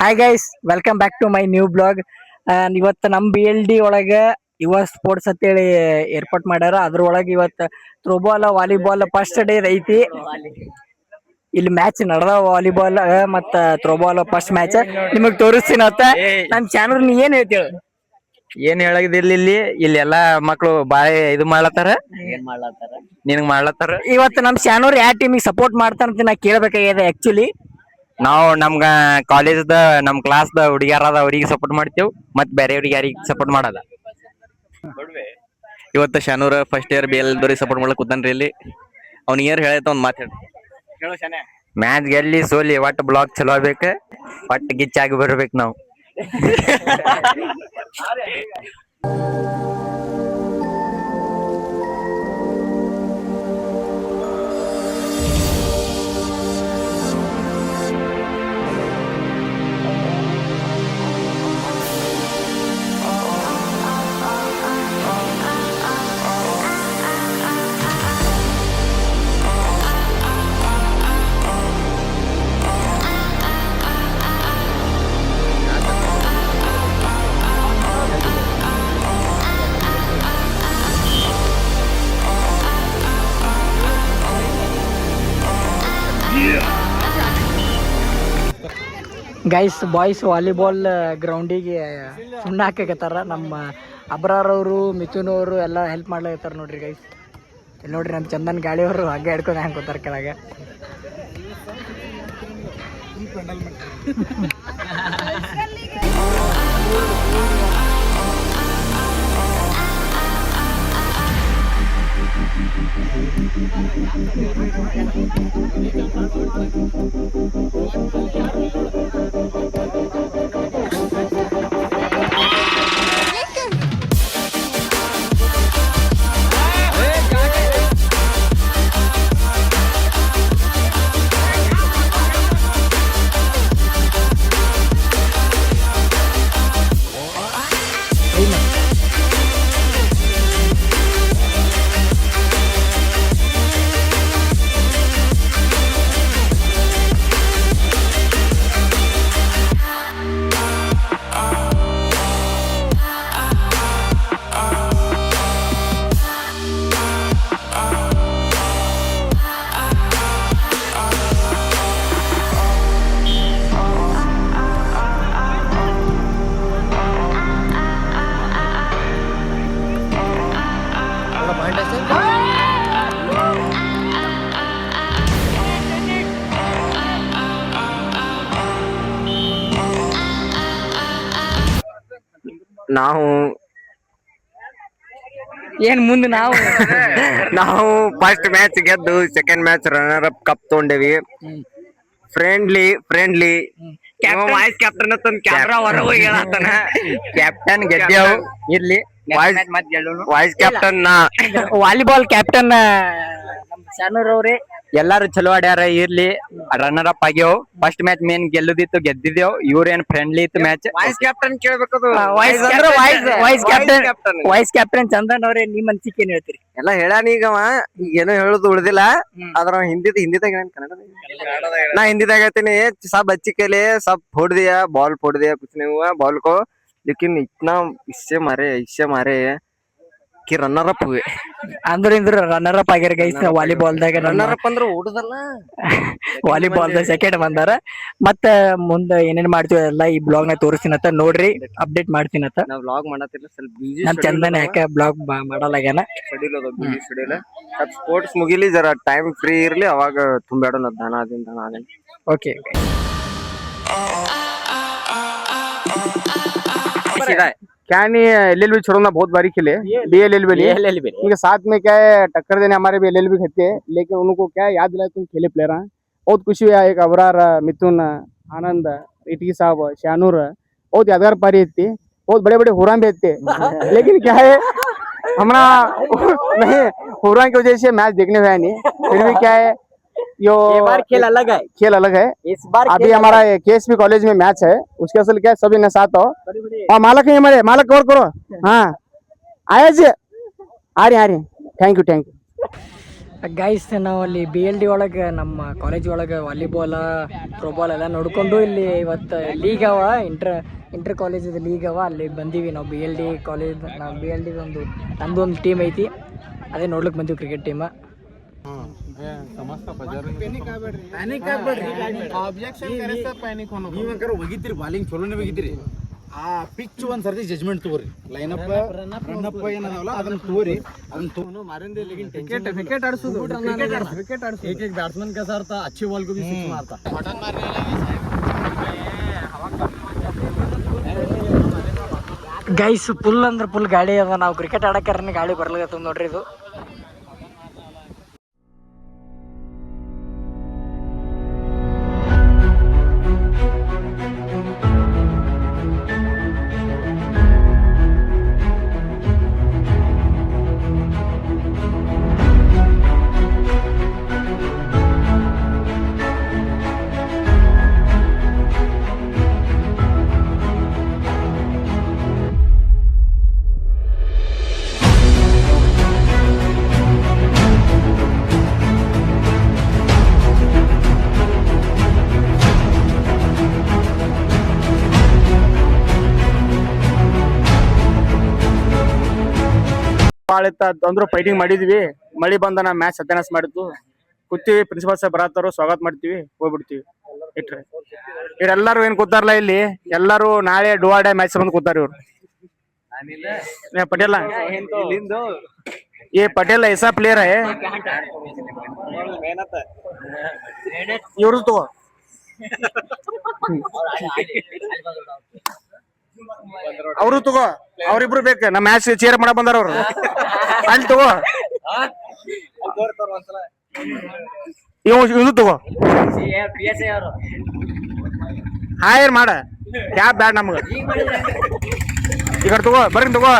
Hi guys, welcome back to my new blog. ಇವತ್ತು ನಮ್ಮ BLD ಒಳಗ ಯುವ ಸ್ಪೋರ್ಟ್ಸ್ ಅಂತೇಳಿ ಏರ್ಪಾಟ್ ಮಾಡ್ಯಾರ. ಅದ್ರೊಳಗೆ ಇವತ್ತು ಥ್ರೋಬಾಲ್ ವಾಲಿಬಾಲ್ ಫಸ್ಟ್ ಡೇ ಐತಿ. ಇಲ್ಲಿ ಮ್ಯಾಚ್ ನಡೆದ ವಾಲಿಬಾಲ್ ಮತ್ತ ಥ್ರೋಬಾಲ್ ಫಸ್ಟ್ ಮ್ಯಾಚ್ ನಿಮಗ್ ತೋರಿಸ್ತೀನಿ. ನನ್ನ ಚಾನಲ್ ನೀ ಏನ್ ಹೇಳ್ತೇಳ? ಏನ್ ಹೇಳದಿರ್ಲಿ, ಇಲ್ಲಿ ಎಲ್ಲಾ ಮಕ್ಳು ಬಾಳೆ ಇದು ಮಾಡ್ಲತ್ತಾರ. ನಿನಗ್ ಮಾಡ್ಲತ್ತಾರ. ಇವತ್ತು ನಮ್ ಶಾನೂರ್ ಯಾವ ಟೀಮಿಗೆ ಸಪೋರ್ಟ್ ಮಾಡ್ತಾರಂತ ನಾ ಕೇಳ್ಬೇಕಾಗಿದೆ. ಆಕ್ಚುಲಿ ನಾವು ನಮ್ಗ ಕಾಲೇಜ್ದ ನಮ್ ಕ್ಲಾಸ್ದ ಹುಡುಗ್ಯಾರದ ಅವ್ರಿಗೆ ಸಪೋರ್ಟ್ ಮಾಡ್ತೇವ್, ಮತ್ ಬೇರೆಯವ್ರಿಗೆ ಯಾರಿಗೆ ಸಪೋರ್ಟ್ ಮಾಡಲ್ಲ. ಇವತ್ತು Shanoor first year BL support ಮಾಡ್ಲಕ್ ಕೂತಾನ್ರಿ. ಇಲ್ಲಿ ಅವ್ನಿಗೆ ಏನ್ ಹೇಳೈತ ಒಂದ್ ಮಾತಾಡ. ಮ್ಯಾಚ್ ಗೆಲ್ಲಿ ಸೋಲಿ ಒಟ್ಟು ಬ್ಲಾಕ್ ಚಲೋ ಆಗ್ಬೇಕು, ಒಟ್ಟು ಗಿಚ್ಚಾಗಿ ಬರ್ಬೇಕು ನಾವು. ಗೈಸ್, ಬಾಯ್ಸ್ ವಾಲಿಬಾಲ್ ಗ್ರೌಂಡಿಗೆ ಸುಣ್ಣ ಹಾಕಕತ್ತಾರ. ನಮ್ಮ ಅಬ್ರಾರ್ ಅವರು, ಮಿಥುನ್ ಅವರು ಎಲ್ಲ ಹೆಲ್ಪ್ ಮಾಡ್ಲಾಕತ್ತಾರ ನೋಡ್ರಿ ಗೈಸ್. ಇಲ್ಲಿ ನೋಡ್ರಿ ನಮ್ಮ ಚಂದನ್ ಗಾಳಿ ಅವರು ಹಗ್ಗ ಹಿಡ್ಕೊಂಡು ಹಾಕೋತಾರ ಕೆಳಗೆ. ನಾವು ಏನ್ ಮುಂದೆ ನಾವು ಫಸ್ಟ್ ಮ್ಯಾಚ್ ಗೆದ್ದು second match runner up cup ತಗೊಂಡೇವಿ. ಫ್ರೆಂಡ್ಲಿ ವೈಸ್ ಕ್ಯಾಪ್ಟನ್ ಕ್ಯಾಮ್ರಾ ಹೊರ ಹೋಗಿ ಹೇಳತ್ತಾನ. ಕ್ಯಾಪ್ಟನ್ ಗೆದ್ದೇವು. ಇರ್ಲಿ, ವೈಸ್ ಕ್ಯಾಪ್ಟನ್ ವಾಲಿಬಾಲ್ ಕ್ಯಾಪ್ಟನ್ ನಮ್ಮ ಶಾನೂರ್ ಅವ್ರೆ. ಎಲ್ಲಾರು ಚಲೋ ಆಡ್ಯಾರ. ಇರ್ಲಿ, ರನ್ನರ್ ಅಪ್ ಆಗ್ಯಾವ. ಫಸ್ಟ್ ಮ್ಯಾಚ್ ಮೇನ್ ಗೆಲ್ಲುದಿತ್ತು, ಗೆದ್ದಿದ್ದೇವ್. ಇವ್ರೇನ್ ಫ್ರೆಂಡ್ಲಿ ಇತ್ತು ಮ್ಯಾಚ್. ವೈಸ್ ಕ್ಯಾಪ್ಟನ್ ಕೇಳ್ಬೇಕದು. ವೈಸ್ ಕ್ಯಾಪ್ಟನ್ ಚಂದನ್ ಅವ್ರೆ, ನಿಮ್ ಅನ್ಸಿಕೆ ಏನ್ ಹೇಳ್ತೀರಿ? ಎಲ್ಲಾ ಹೇಳ್ಯಾನ. ಈಗವ ಈಗ ಏನೋ ಹೇಳುದು ಉಳ್ದಿಲ್ಲ. ಅದ್ರ ಹಿಂದಿದಾಗ ಕನ್ನಡ ನಾ ಹಿಂದಿದಾಗ ಹೇಳ್ತೀನಿ. सब अच्छी के लिए सब फोड़ दिया, बॉल फोड़ दिया, कुछ नहीं हुआ बॉल को, लेकिन इतना इससे मारे कि रनर अप हुए. ಅಂದ್ರ ರನ್ನರ್ ಅಪ್ ಆಗ್ಯಾರ ಗೈಸ್ ವಾಲಿಬಾಲ್ದಾಗ. ರನ್ನರ್ ಅಪ್ ಅಂದ್ರೆ ಓಡುದಲ್ಲ, ವಾಲಿಬಾಲ್ದ ಸೆಕೆಂಡ್ ಬಂದಾರ. ಮತ್ತ ಮುಂದ ಏನೇನ್ ಮಾಡ್ತೀವಿ ಎಲ್ಲ ಈ ಬ್ಲಾಗ್ ನ ತೋರಿಸ್ತೀನತ್ತ ನೋಡ್ರಿ, ಅಪ್ಡೇಟ್ ಮಾಡ್ತೀನತ್ತ. ನಾವ್ ಬ್ಲಾಗ್ ಮಾಡತ್ತಿಲ್ಲ, ಸ್ವಲ್ಪ ಬಿಜಿ ನಮ್ ಚಂದನ್ ಯಾಕೆ ಬ್ಲಾಗ್ ಮಾಡಲಾಗ್ಯಾನ. ಶೆಡ್ಯೂಲ್ ಅದ, ಬಿಜಿ ಶೆಡ್ಯೂಲ್. ಸ್ವಲ್ಪ ಸ್ಪೋರ್ಟ್ಸ್ ಮುಗಿಲಿ, ಜರ ಟೈಮ್ ಫ್ರೀ ಇರ್ಲಿ, ಅವಾಗ ತುಂಬ್ಯಾಡೋಣ ದಾನ. ಓಕೆ, क्या नहीं LLB छोड़ना बहुत बारी खेले, DLLB ठीक है। साथ में क्या है, टक्कर देने हमारे भी LLB खेलते हैं, लेकिन उनको क्या याद दिलाए तुम खेले प्लेयर हैं। बहुत खुशी हुआ, एक अबरार, मिथुन, आनंद, इटकी साहब, शानूर, बहुत यादगार पारी थी। बहुत बड़े बड़े हुराम भी थे, लेकिन क्या है हमारा नहीं हुराम की वजह से मैच देखने हुआ नहीं। फिर भी क्या है, ये बार खेल अलग है। इस बार अभी हमारा KSP कॉलेज में मैच है, उसके असल क्या है, सभी ने साथ हो। और मालक है हमारे, मालक कवर करो। हाँ आया जी, आ रहे थैंक यू। ಗೈಸ್ ನಾವು ಅಲ್ಲಿ BLD ಒಳಗೆ ನಮ್ಮ ಕಾಲೇಜ್ ಒಳಗೆ ವಾಲಿಬಾಲ್ ಥ್ರೋಬಾಲ್ ಎಲ್ಲ ನೋಡ್ಕೊಂಡು ಇಲ್ಲಿ ಇವತ್ತು ಲೀಗ್ ಅವ ಇಂಟರ್ ಕಾಲೇಜ್ ಲೀಗ್ ಅವ ಅಲ್ಲಿ ಬಂದೀವಿ ನಾವು BLD ಕಾಲೇಜ್. ನಾವು BLD ನಮ್ದು ಒಂದು ಟೀಮ್ ಐತಿ, ಅದೇ ನೋಡ್ಲಿಕ್ಕೆ ಬಂದೀವಿ ಕ್ರಿಕೆಟ್ ಟೀಮ್. ಹೋಗಿದ್ರಿ ಬಾಲಿಂಗ್ ಚಲೋನೇ ಹೋಗಿದ್ರಿ. ಆ ಪಿಚ್ ಒಂದ್ ಸರ್ತಿ ಜಜ್ಮೆಂಟ್ ತಗೋರಿ. ಲೈನಪ್ ರನ್ನಪ್ ಏನದಾವಲ್ಲ ಅದನ್ನ ತಗೋರಿ. ಅದನ್ನ ತಗೊಂಡು ಮಾರಿಂದ ವಿಕೆಟ್ ಆಡ್ಸೋದು. एक एक बैट्समैन कैसा रहता अच्छे बॉल को भी सिक्स मारता. ಗೈಸ್ ಫುಲ್ ಅಂದ್ರೆ ಫುಲ್ ಗಾಳಿ ಅದ. ನಾವು ಕ್ರಿಕೆಟ್ ಆಡಕ್ಕೆ ಗಾಳಿ ಬರ್ಲಾಗತ್ತ ನೋಡ್ರಿ. ಇದು ಭಾಳ ಇತ್ತ ಅಂದ್ರು ಫೈಟಿಂಗ್ ಮಾಡಿದ್ವಿ. ಮಳಿ ಬಂದ ಮ್ಯಾಚ್ ಸತ್ಯನಾಶ ಮಾಡಿತ್ತು. ಕೂತೀವಿ, ಪ್ರಿನ್ಸಿಪಾಲ್ ಸಾಹೇಬ್ ಬರತ್ತಾರು, ಸ್ವಾಗತ ಮಾಡ್ತೀವಿ, ಹೋಗ್ಬಿಡ್ತೀವಿ. ಇಟ್ರೆ ಇವ್ರೆಲ್ಲಾರು ಏನ್ ಕೂತಾರಲ್ಲ ಇಲ್ಲಿ, ಎಲ್ಲಾರು ನಾಳೆ ಡುವಾಡೆ ಮ್ಯಾಚ್ ಬಂದು ಕೂತಾರ. ಇವ್ರು पटेल ये पटेल ऐसा प्लेयर है ಇವ್ರು ತಗೋ ಅವರು ತಗೋ ಅವ್ರಿಬ್ರು ಬೇಕು. ನಮ್ಮ ಮ್ಯಾಚ್ ಚೇರ್ ಮಾಡಕ್ ಬಂದಾರ ಅವ್ರು. ಅಲ್ಲಿ ತಗೋ ಇವ್ ತಗೋ ಹಾಯರ್ ಮಾಡ ಕ್ಯಾಬ್ ಬ್ಯಾಡ್ ನಮ್ಗ. ಈಗ ತಗೋ ಬರ್ರಿ ತಗೋ.